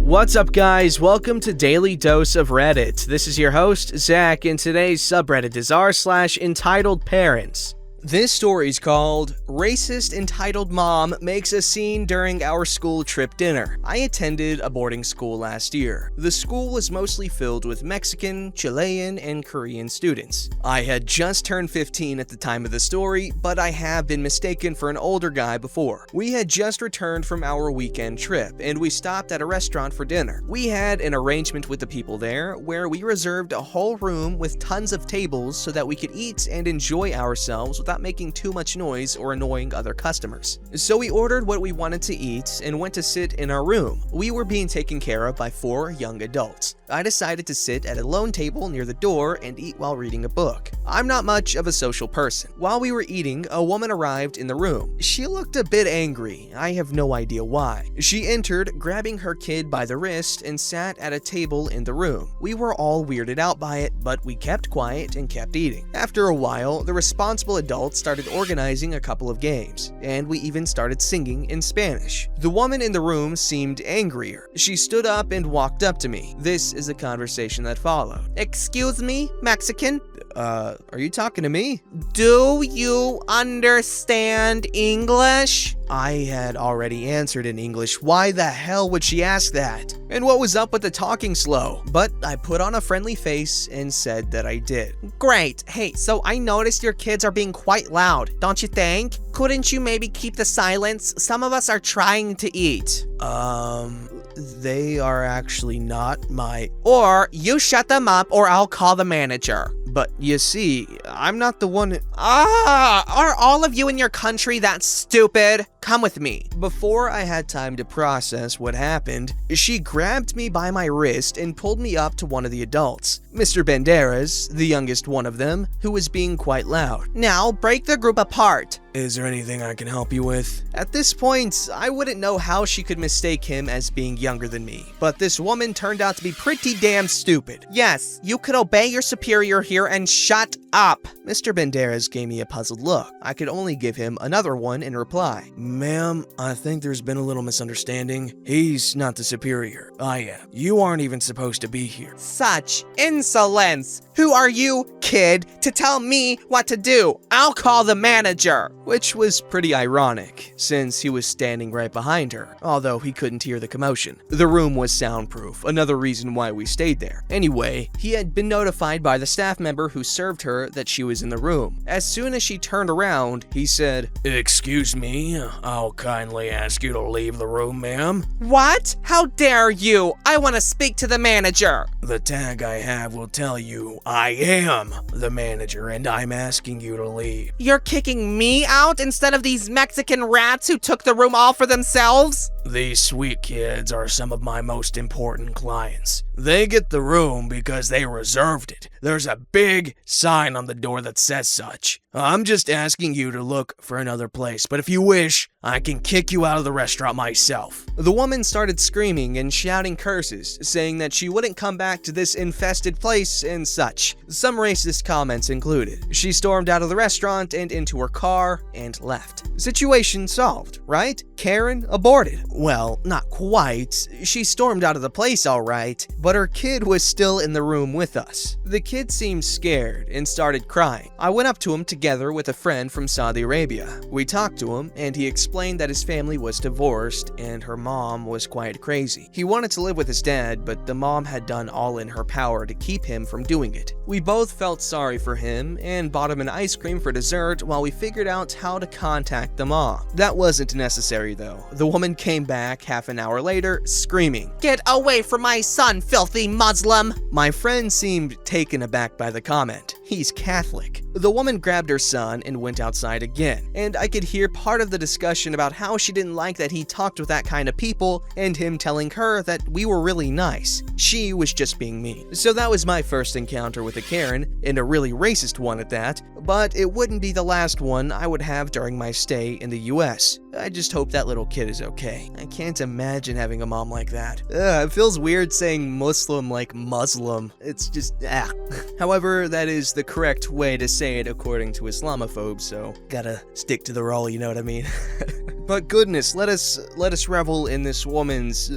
What's up, guys? Welcome to Daily Dose of Reddit. This is your host, Zach, and today's subreddit is r/EntitledParents. This story is called Racist Entitled Mom Makes a Scene During Our School Trip Dinner. I attended a boarding school last year. The school was mostly filled with Mexican, Chilean, and Korean students. I had just turned 15 at the time of the story, but I have been mistaken for an older guy before. We had just returned from our weekend trip, and we stopped at a restaurant for dinner. We had an arrangement with the people there where we reserved a whole room with tons of tables so that we could eat and enjoy ourselves without making too much noise or annoying other customers. So we ordered what we wanted to eat and went to sit in our room. We were being taken care of by 4 young adults. I decided to sit at a lone table near the door and eat while reading a book. I'm not much of a social person. While we were eating, a woman arrived in the room. She looked a bit angry. I have no idea why. She entered, grabbing her kid by the wrist, and sat at a table in the room. We were all weirded out by it, but we kept quiet and kept eating. After a while, the responsible adult started organizing a couple of games, and we even started singing in Spanish. The woman in the room seemed angrier. She stood up and walked up to me. This is the conversation that followed. "Excuse me, Mexican? Are you talking to me? Do you understand English?" I had already answered in English. Why the hell would she ask that? And what was up with the talking slow? But I put on a friendly face and said that I did. "Great. Hey, so I noticed your kids are being quite loud, don't you think? Couldn't you maybe keep the silence? Some of us are trying to eat." They are actually not my... "Or you shut them up or I'll call the manager." But you see, I'm not the one... Are all of you in your country that stupid? Come with me. Before I had time to process what happened, she grabbed me by my wrist and pulled me up to one of the adults, Mr. Banderas, the youngest one of them, who was being quite loud. "Now break the group apart. Is there anything I can help you with?" At this point, I wouldn't know how she could mistake him as being younger than me, but this woman turned out to be pretty damn stupid. "Yes, you could obey your superior here and shut up." Mr. Banderas gave me a puzzled look. I could only give him another one in reply. "Ma'am, I think there's been a little misunderstanding. He's not the superior. I am. You aren't even supposed to be here." Such insolence! Who are you, kid, to tell me what to do? I'll call the manager. Which was pretty ironic, since he was standing right behind her, although he couldn't hear the commotion. The room was soundproof, another reason why we stayed there. Anyway, he had been notified by the staff member who served her that she was in the room. As soon as she turned around, he said, "Excuse me, I'll kindly ask you to leave the room, ma'am." "What? How dare you? I want to speak to the manager." "The tag I have will tell you I am the manager and I'm asking you to leave." "You're kicking me out instead of these Mexican rats who took the room all for themselves?" "These sweet kids are some of my most important clients. They get the room because they reserved it. There's a big sign on the door that says such. I'm just asking you to look for another place, but if you wish, I can kick you out of the restaurant myself." The woman started screaming and shouting curses, saying that she wouldn't come back to this infested place and such. Some racist comments included. She stormed out of the restaurant and into her car and left. Situation solved, right? Karen aborted. Well, not quite. She stormed out of the place all right, but her kid was still in the room with us. The kid seemed scared and started crying. I went up to him together with a friend from Saudi Arabia. We talked to him, and he explained that his family was divorced and her mom was quite crazy. He wanted to live with his dad, but the mom had done all in her power to keep him from doing it. We both felt sorry for him and bought him an ice cream for dessert while we figured out how to contact the mom. That wasn't necessary though. The woman came back half an hour later, screaming, "Get away from my son, filthy Muslim!" My friend seemed taken aback by the comment. He's Catholic. The woman grabbed her son and went outside again, and I could hear part of the discussion about how she didn't like that he talked with that kind of people and him telling her that we were really nice. She was just being mean. So that was my first encounter with a Karen, and a really racist one at that, but it wouldn't be the last one I would have during my stay in the US. I just hope that little kid is okay. I can't imagine having a mom like that. It feels weird saying Muslim like Muslim. It's just, However, that is the correct way to say it according to Islamophobes, so gotta stick to the role, you know what I mean? But goodness, let us revel in this woman's,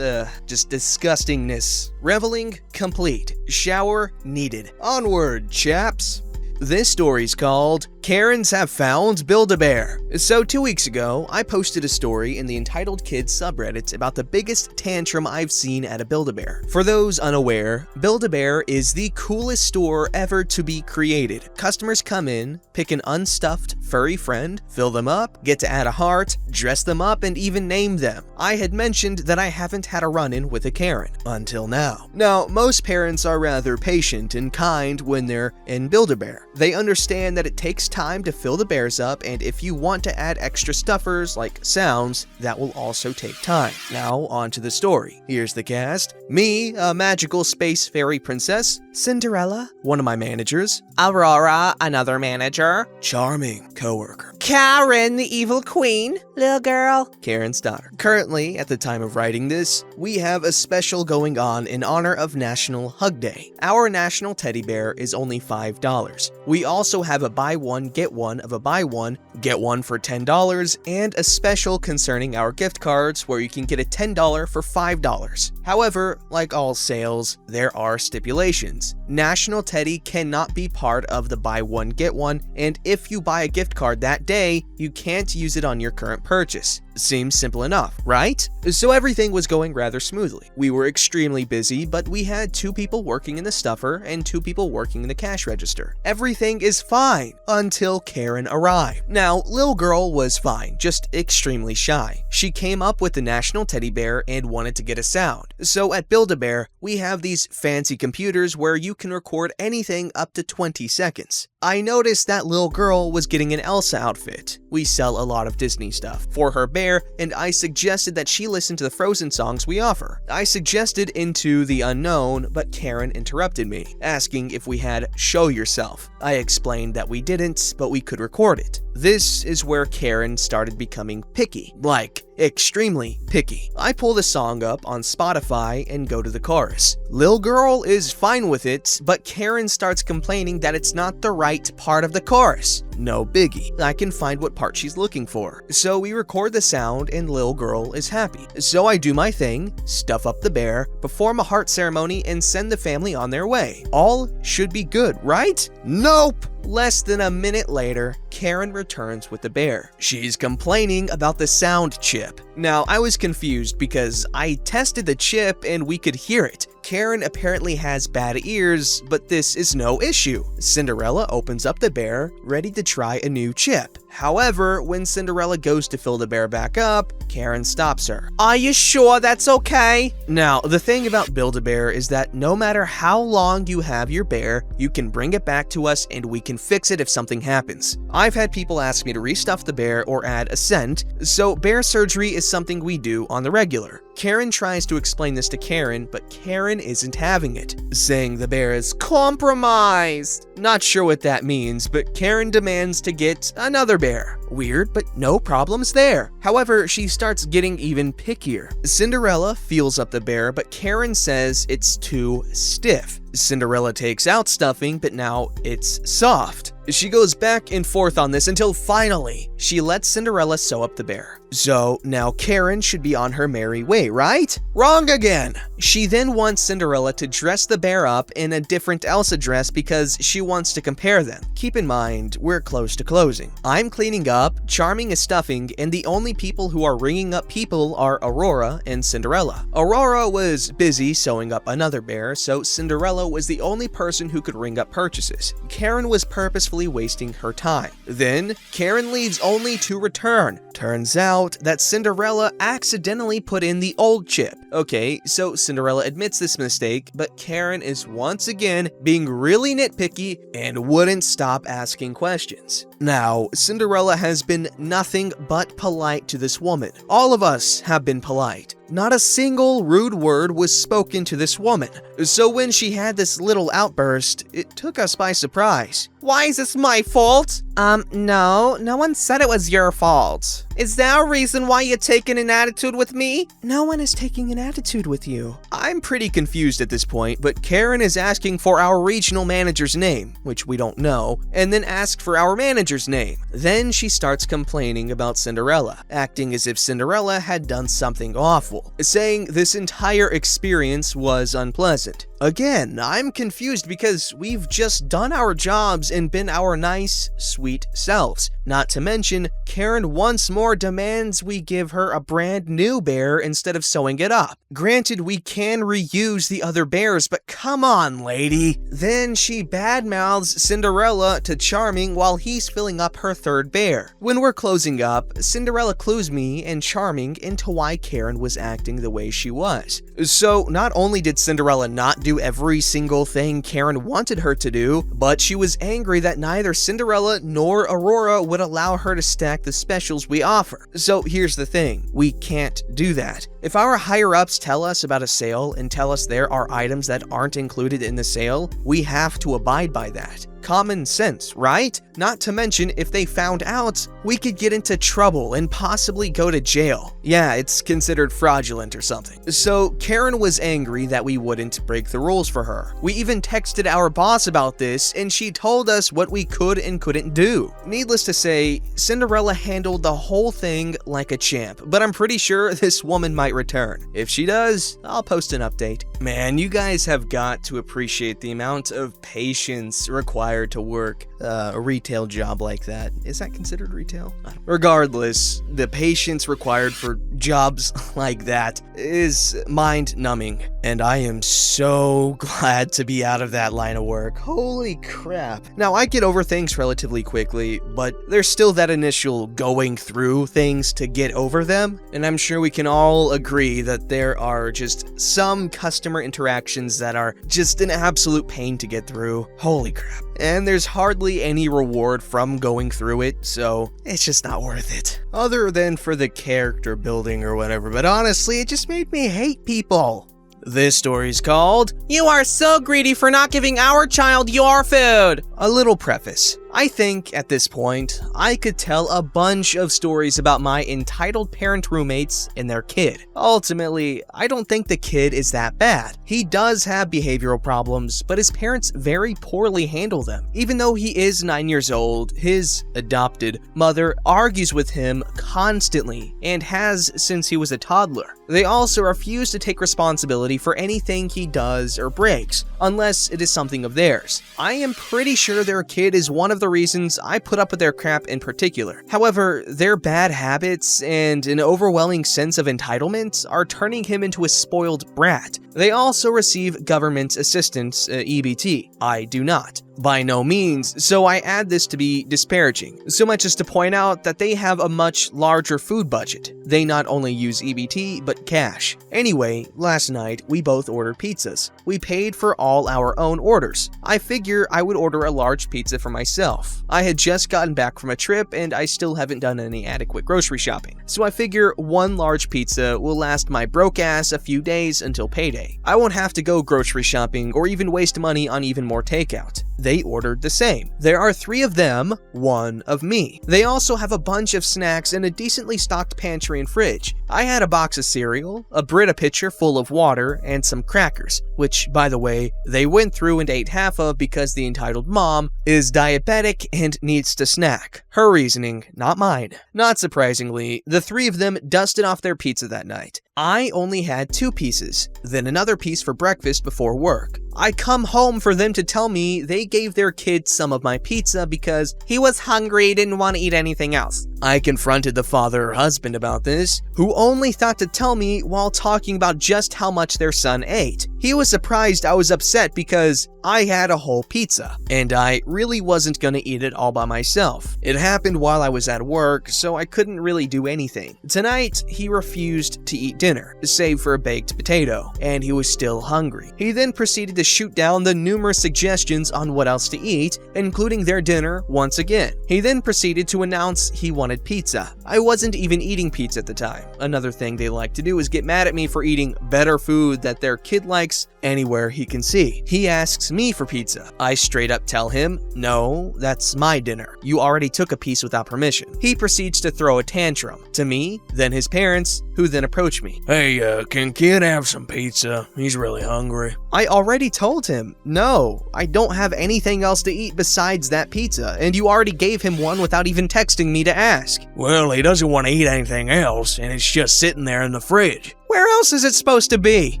just disgustingness. Reveling complete. Shower needed. Onward, chaps. This story's called Karens Have Found Build-A-Bear. So 2 weeks ago, I posted a story in the Entitled Kids subreddit about the biggest tantrum I've seen at a Build-A-Bear. For those unaware, Build-A-Bear is the coolest store ever to be created. Customers come in, pick an unstuffed furry friend, fill them up, get to add a heart, dress them up, and even name them. I had mentioned that I haven't had a run-in with a Karen, until now. Now, most parents are rather patient and kind when they're in Build-A-Bear. They understand that it takes time to fill the bears up, and if you want to add extra stuffers like sounds, that will also take time. Now, on to the story. Here's the cast. Me, a magical space fairy princess. Cinderella, one of my managers. Aurora, another manager. Charming coworker. Karen, the evil queen. Little girl. Karen's daughter. Currently, at the time of writing this, we have a special going on in honor of National Hug Day. Our national teddy bear is only $5. We also have a buy one, get one of a buy one, get one for $10, and a special concerning our gift cards where you can get a $10 for $5. However, like all sales, there are stipulations. National Teddy cannot be part of the buy one, get one, and if you buy a gift card that day, you can't use it on your current purchase. Seems simple enough, right? So everything was going rather smoothly. We were extremely busy, but we had 2 people working in the stuffer and 2 people working in the cash register. Everything is fine until Karen arrived. Now, little girl was fine, just extremely shy. She came up with the national teddy bear and wanted to get a sound. So at Build-A-Bear, we have these fancy computers where you can record anything up to 20 seconds. I noticed that little girl was getting an Elsa outfit. We sell a lot of Disney stuff for her bear, and I suggested that she listen to the Frozen songs we offer. I suggested Into the Unknown, but Karen interrupted me, asking if we had Show Yourself. I explained that we didn't, but we could record it. This is where Karen started becoming picky, like extremely picky. I pull the song up on Spotify and go to the chorus. Lil girl is fine with it, but Karen starts complaining that it's not the right part of the chorus. No biggie, I can find what part she's looking for. So we record the sound and Lil girl is happy. So I do my thing, stuff up the bear, perform a heart ceremony, and send the family on their way. All should be good, right? Nope! Less than a minute later, Karen returns with the bear. She's complaining about the sound chip. Now, I was confused because I tested the chip and we could hear it. Karen apparently has bad ears, but this is no issue. Cinderella opens up the bear, ready to try a new chip. However, when Cinderella goes to fill the bear back up, Karen stops her. Are you sure that's okay? Now, the thing about Build-A-Bear is that no matter how long you have your bear, you can bring it back to us and we can fix it if something happens. I've had people ask me to restuff the bear or add a scent, so bear surgery is something we do on the regular. Karen tries to explain this to Karen, but Karen isn't having it, saying the bear is compromised. Not sure what that means, but Karen demands to get another bear. Weird, but no problems there. However, she starts getting even pickier. Cinderella feels up the bear, but Karen says it's too stiff. Cinderella takes out stuffing, but now it's soft. She goes back and forth on this until finally, she lets Cinderella sew up the bear. So now Karen should be on her merry way, right? Wrong again! She then wants Cinderella to dress the bear up in a different Elsa dress because she wants to compare them. Keep in mind, we're close to closing. I'm cleaning up, Charming is stuffing, and the only people who are ringing up people are Aurora and Cinderella. Aurora was busy sewing up another bear, so Cinderella was the only person who could ring up purchases. Karen was purposefully wasting her time. Then, Karen leaves only to return. Turns out that Cinderella accidentally put in the old chip. Okay, so Cinderella admits this mistake, but Karen is once again being really nitpicky and wouldn't stop asking questions. Now, Cinderella has been nothing but polite to this woman. All of us have been polite. Not a single rude word was spoken to this woman. So when she had this little outburst, it took us by surprise. Why is this my fault? No one said it was your fault. Is there a reason why you're taking an attitude with me? No one is taking an attitude with you. I'm pretty confused at this point, but Karen is asking for our regional manager's name, which we don't know, and then asks for our manager's name. Then she starts complaining about Cinderella, acting as if Cinderella had done something awful, saying this entire experience was unpleasant. Again, I'm confused because we've just done our jobs and been our nice, sweet selves. Not to mention, Karen once more demands we give her a brand new bear instead of sewing it up. Granted, we can reuse the other bears, but come on, lady. Then she badmouths Cinderella to Charming while he's filling up her third bear. When we're closing up, Cinderella clues me and Charming into why Karen was acting the way she was. So not only did Cinderella not do every single thing Karen wanted her to do, but she was angry that neither Cinderella nor Aurora would allow her to stack the specials we offer. So here's the thing, we can't do that. If our higher-ups tell us about a sale and tell us there are items that aren't included in the sale, we have to abide by that. Common sense, right? Not to mention, if they found out, we could get into trouble and possibly go to jail. Yeah, it's considered fraudulent or something. So Karen was angry that we wouldn't break the rules for her. We even texted our boss about this, and she told us what we could and couldn't do. Needless to say, Cinderella handled the whole thing like a champ, but I'm pretty sure this woman might return. If she does, I'll post an update. Man, you guys have got to appreciate the amount of patience required to work a retail job like that. Is that considered retail? Regardless, the patience required for jobs like that is mind-numbing, and I am so glad to be out of that line of work. Holy crap. Now, I get over things relatively quickly, but there's still that initial going through things to get over them, and I'm sure we can all agree that there are just some customer interactions that are just an absolute pain to get through. Holy crap. And there's hardly any reward from going through it, so it's just not worth it. Other than for the character building or whatever, but honestly, it just made me hate people. This story's called, "You Are So Greedy for Not Giving Our Child Your Food." A little preface. I think, at this point, I could tell a bunch of stories about my entitled parent roommates and their kid. Ultimately, I don't think the kid is that bad. He does have behavioral problems, but his parents very poorly handle them. Even though he is 9 years old, his adopted mother argues with him constantly and has since he was a toddler. They also refuse to take responsibility for anything he does or breaks, unless it is something of theirs. I am pretty sure their kid is one of the reasons I put up with their crap in particular. However, their bad habits and an overwhelming sense of entitlement are turning him into a spoiled brat. They also receive government assistance, EBT. I do not. By no means, so I add this to be disparaging, so much as to point out that they have a much larger food budget. They not only use EBT, but cash. Anyway, last night, we both ordered pizzas. We paid for all our own orders. I figure I would order a large pizza for myself. I had just gotten back from a trip, and I still haven't done any adequate grocery shopping. So I figure one large pizza will last my broke ass a few days until payday. I won't have to go grocery shopping or even waste money on even more takeout. They ordered the same. There are 3 of them, 1 of me. They also have a bunch of snacks and a decently stocked pantry and fridge. I had a box of cereal, a Brita pitcher full of water, and some crackers, which, by the way, they went through and ate half of because the entitled mom is diabetic and needs to snack. Her reasoning, not mine. Not surprisingly, the 3 of them dusted off their pizza that night. I only had 2 pieces, then another piece for breakfast before work. I come home for them to tell me they gave their kid some of my pizza because he was hungry, didn't want to eat anything else. I confronted the father or husband about this, who only thought to tell me while talking about just how much their son ate. He was surprised I was upset because I had a whole pizza, and I really wasn't gonna eat it all by myself. It happened while I was at work, so I couldn't really do anything. Tonight, he refused to eat dinner, save for a baked potato, and he was still hungry. He then proceeded to shoot down the numerous suggestions on what else to eat, including their dinner once again. He then proceeded to announce he wanted pizza. I wasn't even eating pizza at the time. Another thing they like to do is get mad at me for eating better food that their kid likes anywhere he can see. He asks me for pizza. I straight up tell him, no, that's my dinner. You already took a piece without permission. He proceeds to throw a tantrum. To me, then his parents, who then approach me. Hey, can kid have some pizza? He's really hungry. I already told him, no, I don't have anything else to eat besides that pizza, and you already gave him one without even texting me to ask. Well, he doesn't want to eat anything else, and it's just sitting there in the fridge. Where else is it supposed to be?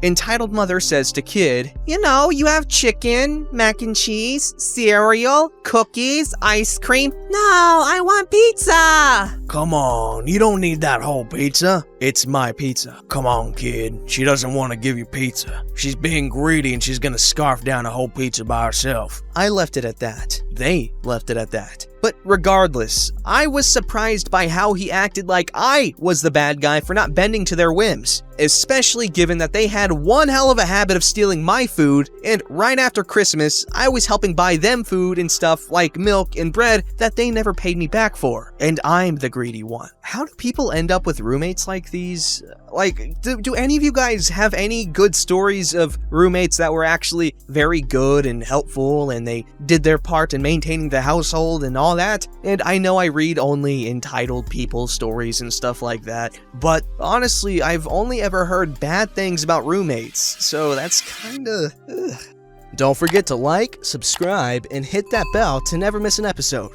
Entitled mother says to kid, you know, you have chicken, mac and cheese, cereal, cookies, ice cream. No, I want pizza. Come on, you don't need that whole pizza. It's my pizza. Come on, kid. She doesn't want to give you pizza. She's being greedy and she's gonna scarf down a whole pizza by herself. I left it at that. They left it at that. But regardless, I was surprised by how he acted like I was the bad guy for not bending to their whims, especially given that they had one hell of a habit of stealing my food, and right after Christmas, I was helping buy them food and stuff like milk and bread that they never paid me back for, and I'm the greedy one. How do people end up with roommates like these? Like, do any of you guys have any good stories of roommates that were actually very good and helpful and they did their part in maintaining the household and all that? And I know I read only entitled people stories and stuff like that, but honestly, I've only ever heard bad things about roommates, so that's kinda ugh. Don't forget to like, subscribe, and hit that bell to never miss an episode.